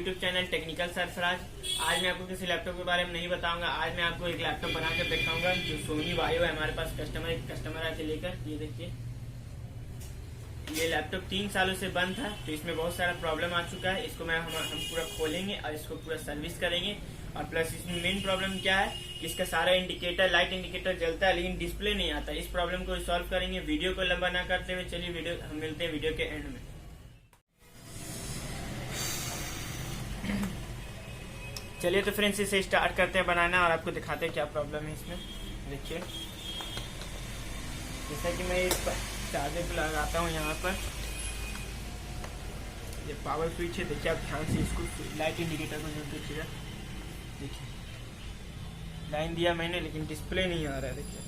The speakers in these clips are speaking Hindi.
YouTube channel technical Sarfaraz. आज मैं आपको किसी लैपटॉप के बारे में नहीं बताऊंगा। आज मैं आपको एक लैपटॉप बनाकर दिखाऊंगा जो सोनी वायो है। हमारे पास कस्टमर आके लेकर, ये देखिए, ये लैपटॉप 3 सालों से बंद था, तो इसमें बहुत सारा प्रॉब्लम आ चुका है। इसको हम पूरा खोलेंगे और इसको पूरा सर्विस करेंगे। और प्लस इसमें मेन प्रॉब्लम क्या है कि इसका सारा इंडिकेटर, लाइट इंडिकेटर जलता है लेकिन डिस्प्ले नहीं आता। इस प्रॉब्लम को सॉल्व करेंगे। वीडियो को लंबा ना करते हुए चलिए हम मिलते हैं वीडियो के एंड में। चलिए तो फ्रेंड्स इसे स्टार्ट करते हैं बनाना और आपको दिखाते हैं क्या प्रॉब्लम है इसमें। देखिए, जैसा कि मैं इस चार्जर को लगाता हूँ यहाँ पर, ये पावर स्विच है। देखिए आप ध्यान से इसको, लाइट इंडिकेटर को जरूर देखिएगा। देखिए लाइन दिया मैंने लेकिन डिस्प्ले नहीं आ रहा है। देखिए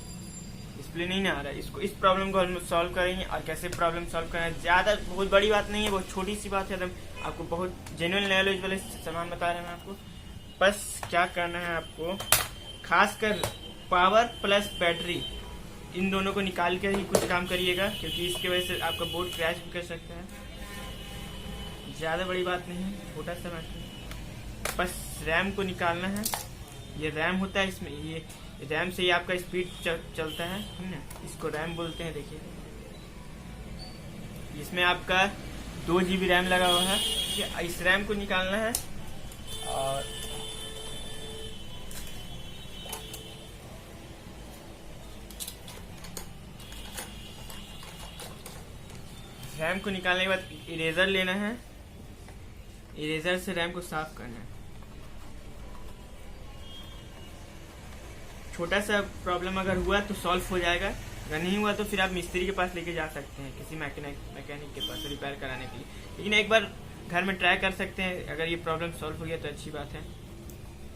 डिस्प्ले नहीं आ रहा है। इसको, इस प्रॉब्लम को हम सॉल्व करेंगे। और कैसे प्रॉब्लम सॉल्व करना है, ज़्यादा बहुत बड़ी बात नहीं है, बहुत छोटी सी बात है। एकदम आपको बहुत जेन्युइन नॉलेज वाले सामान बता रहे हैं आपको। बस क्या करना है आपको, खासकर पावर प्लस बैटरी, इन दोनों को निकाल कर ही कुछ काम करिएगा, क्योंकि इसकी वजह से आपका बोर्ड क्रैश भी कर सकता है। ज़्यादा बड़ी बात नहीं है, छोटा सा मैटर। बस रैम को निकालना है। ये रैम होता है इसमें, ये रैम से ही आपका स्पीड चलता है ना, इसको रैम बोलते हैं। देखिए इसमें आपका 2 GB रैम लगा हुआ है। इस रैम को निकालना है और रैम को निकालने के बाद इरेजर लेना है। इरेजर से रैम को साफ करना है। छोटा सा प्रॉब्लम अगर हुआ तो सॉल्व हो जाएगा, अगर नहीं हुआ तो फिर आप मिस्त्री के पास लेके जा सकते हैं, किसी मैकेनिक के पास रिपेयर कराने के लिए। लेकिन एक बार घर में ट्राई कर सकते हैं। अगर ये प्रॉब्लम सॉल्व हो गया तो अच्छी बात है।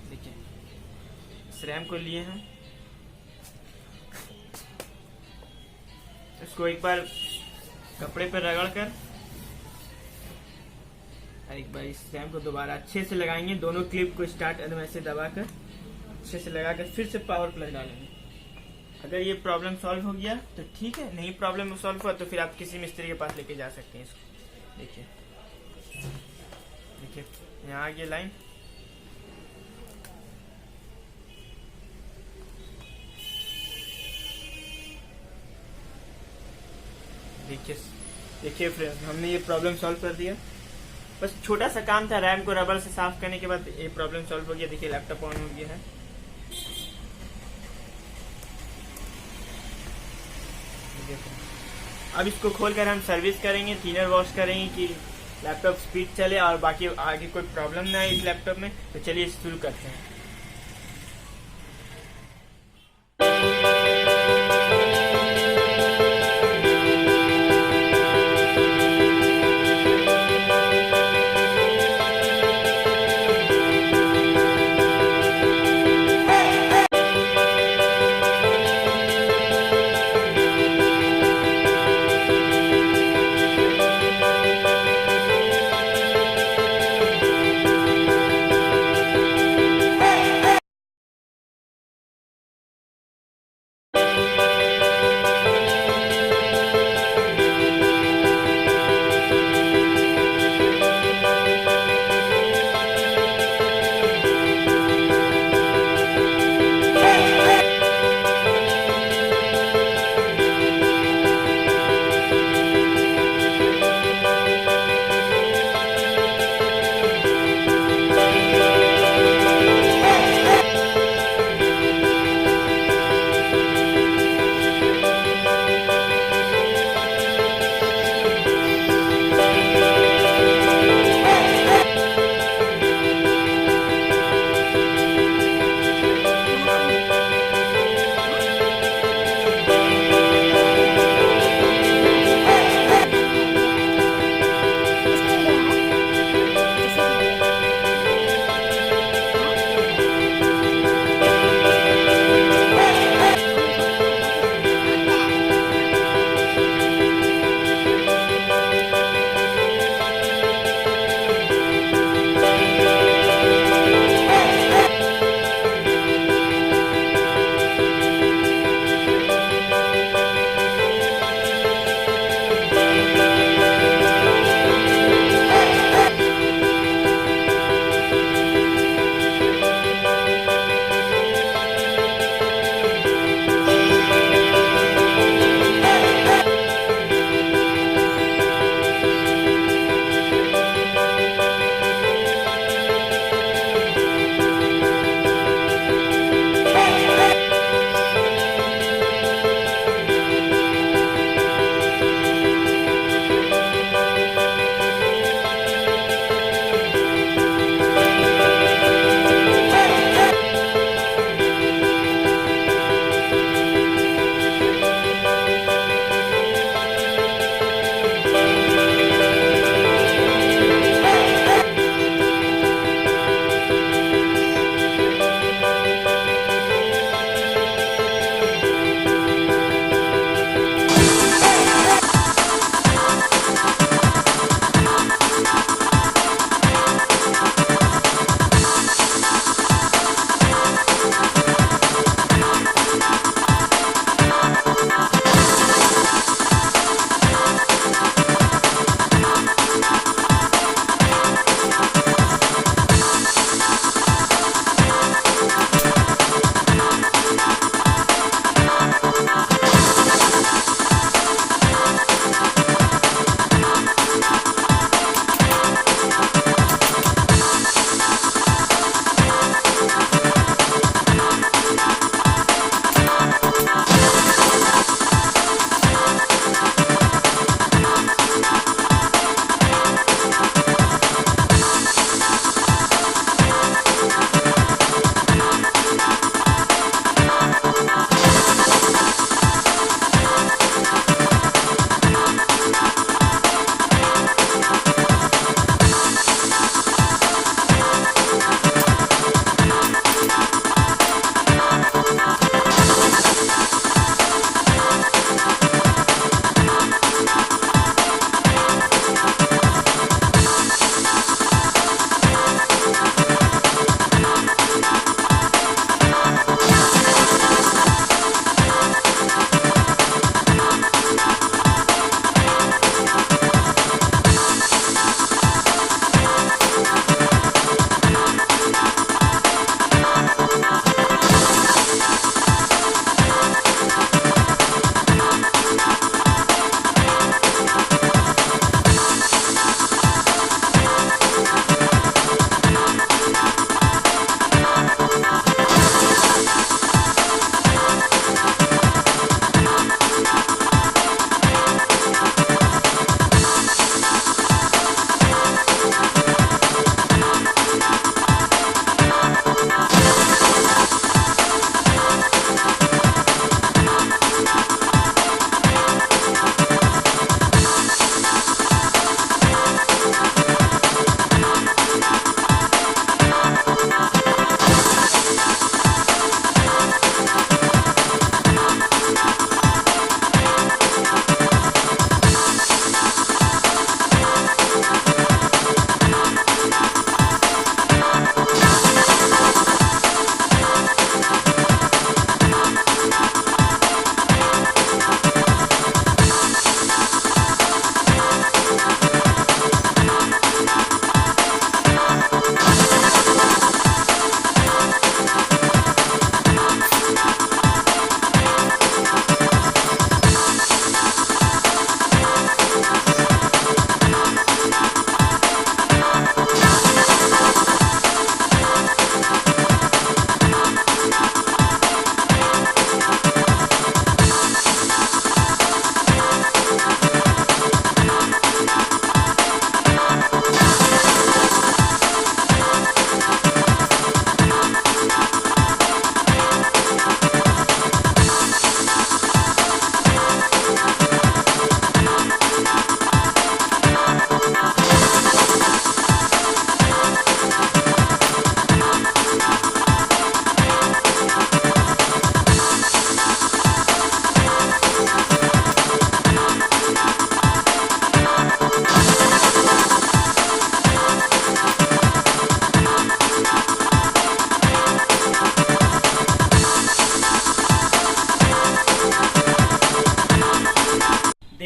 देखिए इस रैम को लिए हैं, इसको एक बार कपड़े पर रगड़ कर एक बार इस रैम को दोबारा अच्छे से लगाएंगे। दोनों क्लिप को स्टार्ट ऐसे दबाकर अच्छे से लगाकर फिर से पावर प्लस डालेंगे। अगर ये प्रॉब्लम सॉल्व हो गया तो ठीक है, नहीं प्रॉब्लम सॉल्व हुआ तो फिर आप किसी मिस्त्री के पास लेके जा सकते हैं इसको। देखिए देखिए यहाँ आ गई लाइन। देखिए फ्रेंड्स, हमने ये प्रॉब्लम सॉल्व कर दिया। बस छोटा सा काम था, रैम को रबर से साफ करने के बाद ये प्रॉब्लम सॉल्व हो गया। देखिए लैपटॉप ऑन हो गया है। अब इसको खोलकर हम सर्विस करेंगे, क्लीनर वॉश करेंगे कि लैपटॉप स्पीड चले और बाकी आगे कोई प्रॉब्लम ना है इस लैपटॉप में। तो चलिए शुरू करते हैं।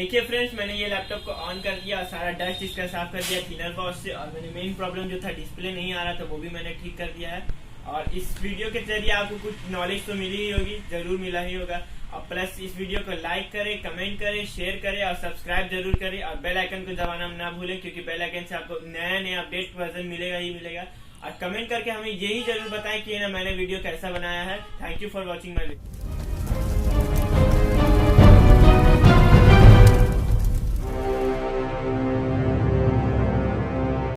देखिए फ्रेंड्स, मैंने ये लैपटॉप को ऑन कर दिया और सारा डस्ट इसका साफ कर दिया थिनर बॉस से, और मैंने मेन प्रॉब्लम जो था डिस्प्ले नहीं आ रहा था वो भी मैंने ठीक कर दिया है। और इस वीडियो के जरिए आपको कुछ नॉलेज तो मिली ही होगी, जरूर मिला ही होगा। और प्लस इस वीडियो को लाइक करें, कमेंट करें, शेयर करें और सब्सक्राइब जरूर करें, और बेल आइकन को दबाना ना भूलें, क्योंकि बेल आइकन से आपको नया नया अपडेट वर्जन मिलेगा ही मिलेगा। और कमेंट करके हमें यही जरूर बताएं कि ना मैंने वीडियो कैसा बनाया है। Thank you for watching my video.